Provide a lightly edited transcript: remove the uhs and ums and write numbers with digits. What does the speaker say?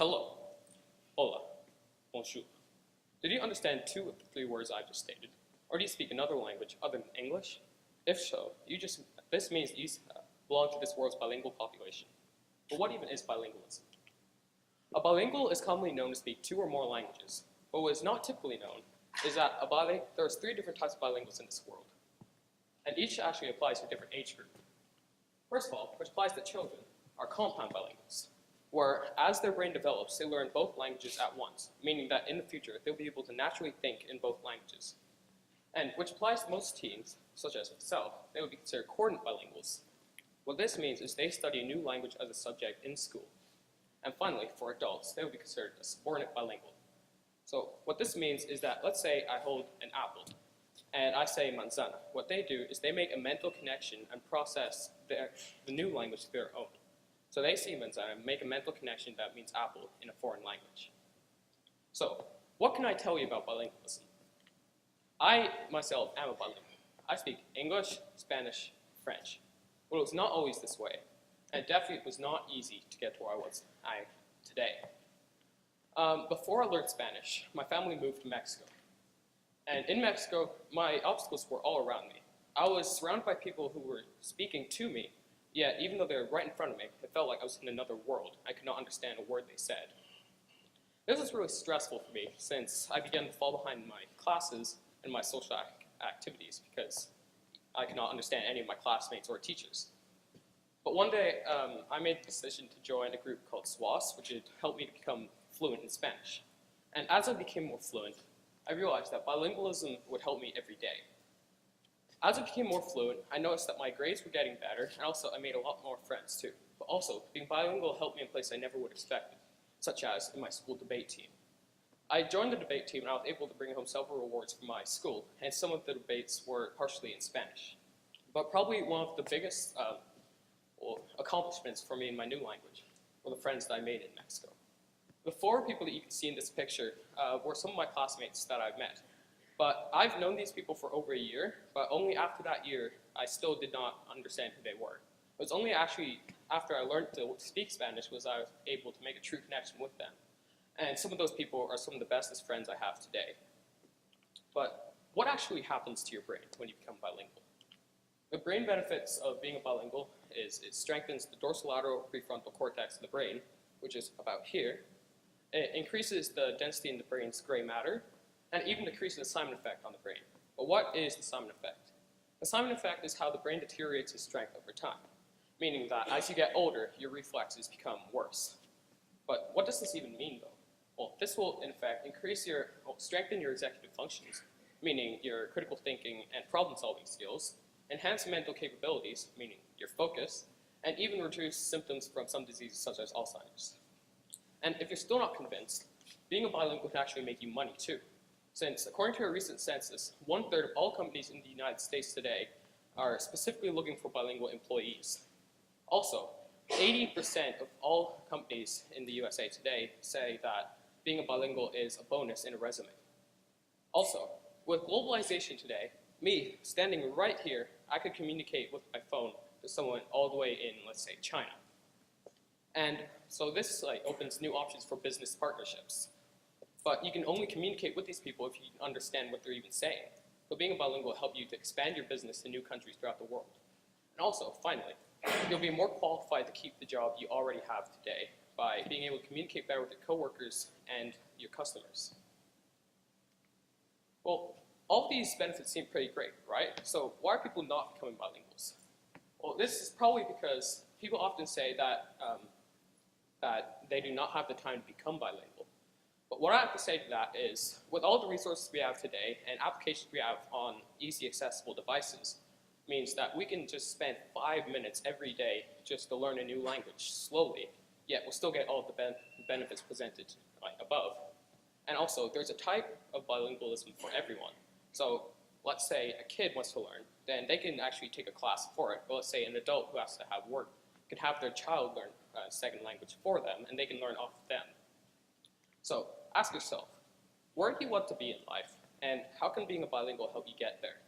Hello, hola, bonjour. Did you understand two of the three words I just stated? Or do you speak another language other than English? If so, this means you belong to this world's bilingual population. But what even is bilingualism? A bilingual is commonly known to speak two or more languages, but what is not typically known is that there's three different types of bilinguals in this world, and each actually applies to a different age group. First of all, which applies to children, are compound bilinguals, where as their brain develops, they learn both languages at once, meaning that in the future, they'll be able to naturally think in both languages. And which applies to most teens, such as myself, they would be considered coordinate bilinguals. What this means is they study a new language as a subject in school. And finally, for adults, they would be considered a subordinate bilingual. So what this means is that, let's say I hold an apple, and I say manzana. What they do is they make a mental connection and process the new language to their own. So they see manzana and make a mental connection that means apple in a foreign language. So what can I tell you about bilingualism? I, myself, am a bilingual. I speak English, Spanish, French. But it was not always this way. And it definitely was not easy to get to where I was today. Before I learned Spanish, my family moved to Mexico. And in Mexico, my obstacles were all around me. I was surrounded by people who were speaking to me, yet even though they were right in front of me, it felt like I was in another world. I could not understand a word they said. This was really stressful for me since I began to fall behind in my classes and my social activities because I could not understand any of my classmates or teachers. But one day, I made the decision to join a group called SWAS, which would help me to become fluent in Spanish. And as I became more fluent, I realized that bilingualism would help me every day. As I became more fluent, I noticed that my grades were getting better, and also I made a lot more friends too. But also, being bilingual helped me in places I never would have expected, such as in my school debate team. I joined the debate team and I was able to bring home several awards from my school, and some of the debates were partially in Spanish. But probably one of the biggest accomplishments for me in my new language were the friends that I made in Mexico. The four people that you can see in this picture were some of my classmates that I've met. But I've known these people for over a year, but only after that year, I still did not understand who they were. It was only actually after I learned to speak Spanish was I was able to make a true connection with them. And some of those people are some of the bestest friends I have today. But what actually happens to your brain when you become bilingual? The brain benefits of being a bilingual is it strengthens the dorsolateral prefrontal cortex of the brain, which is about here. It increases the density in the brain's gray matter, and even decreases the Simon effect on the brain. But what is the Simon effect? The Simon effect is how the brain deteriorates its strength over time, meaning that as you get older, your reflexes become worse. But what does this even mean, though? Well, this will, in fact, strengthen your executive functions, meaning your critical thinking and problem-solving skills, enhance mental capabilities, meaning your focus, and even reduce symptoms from some diseases such as Alzheimer's. And if you're still not convinced, being a bilingual can actually make you money too. Since, according to a recent census, 1/3 of all companies in the United States today are specifically looking for bilingual employees. Also, 80% of all companies in the USA today say that being a bilingual is a bonus in a resume. Also, with globalization today, me, standing right here, I could communicate with my phone to someone all the way in, let's say, China. And so this opens new options for business partnerships. But you can only communicate with these people if you understand what they're even saying. So being a bilingual will help you to expand your business to new countries throughout the world. And also, finally, you'll be more qualified to keep the job you already have today by being able to communicate better with your coworkers and your customers. Well, all of these benefits seem pretty great, right? So why are people not becoming bilinguals? Well, this is probably because people often say that, that they do not have the time to become bilingual. But what I have to say to that is, with all the resources we have today and applications we have on easy accessible devices, means that we can just spend 5 minutes every day just to learn a new language slowly, yet we'll still get all of the benefits presented above. And also, there's a type of bilingualism for everyone. So let's say a kid wants to learn, then they can actually take a class for it. But let's say an adult who has to have work can have their child learn a second language for them, and they can learn off of them. So ask yourself, where do you want to be in life, and how can being a bilingual help you get there?